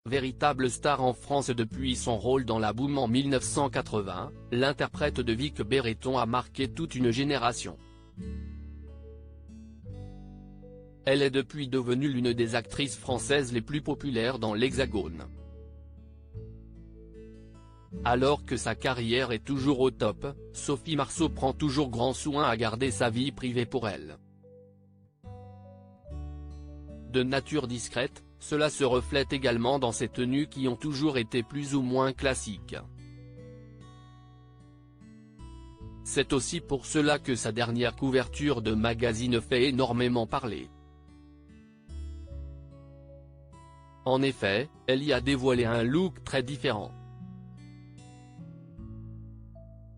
Véritable star en France depuis son rôle dans La Boum en 1980, l'interprète de Vic Béreton a marqué toute une génération. Elle est depuis devenue l'une des actrices françaises les plus populaires dans l'Hexagone. Alors que sa carrière est toujours au top, Sophie Marceau prend toujours grand soin à garder sa vie privée pour elle. De nature discrète, cela se reflète également dans ses tenues qui ont toujours été plus ou moins classiques. C'est aussi pour cela que sa dernière couverture de magazine fait énormément parler. En effet, elle y a dévoilé un look très différent.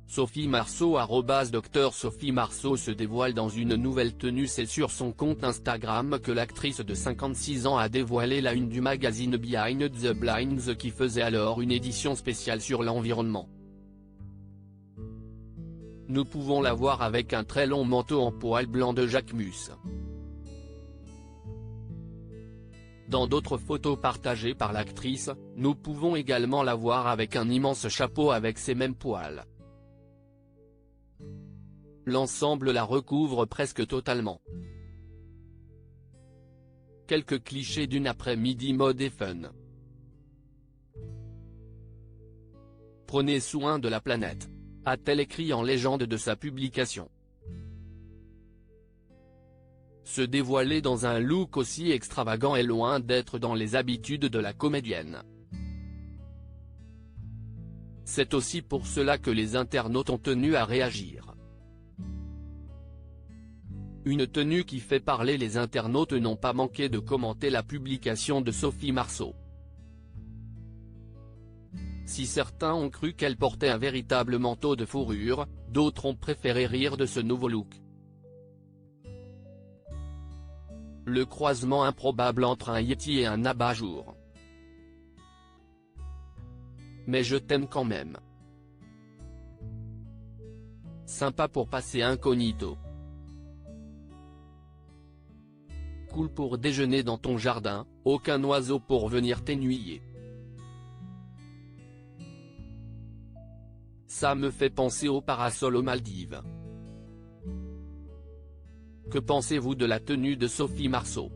Sophie Marceau @Dr Sophie Marceau se dévoile dans une nouvelle tenue. C'est sur son compte Instagram que l'actrice de 56 ans a dévoilé la une du magazine Behind the Blinds qui faisait alors une édition spéciale sur l'environnement. Nous pouvons la voir avec un très long manteau en poil blanc de Jacquemus. Dans d'autres photos partagées par l'actrice, nous pouvons également la voir avec un immense chapeau avec ces mêmes poils. L'ensemble la recouvre presque totalement. Quelques clichés d'une après-midi mode et fun. Prenez soin de la planète, a-t-elle écrit en légende de sa publication. Se dévoiler dans un look aussi extravagant est loin d'être dans les habitudes de la comédienne. C'est aussi pour cela que les internautes ont tenu à réagir. Une tenue qui fait parler. Les internautes n'ont pas manqué de commenter la publication de Sophie Marceau. Si certains ont cru qu'elle portait un véritable manteau de fourrure, d'autres ont préféré rire de ce nouveau look. Le croisement improbable entre un Yeti et un abat-jour. Mais je t'aime quand même. Sympa pour passer incognito. Cool pour déjeuner dans ton jardin, aucun oiseau pour venir t'ennuyer. Ça me fait penser au parasol aux Maldives. Que pensez-vous de la tenue de Sophie Marceau ?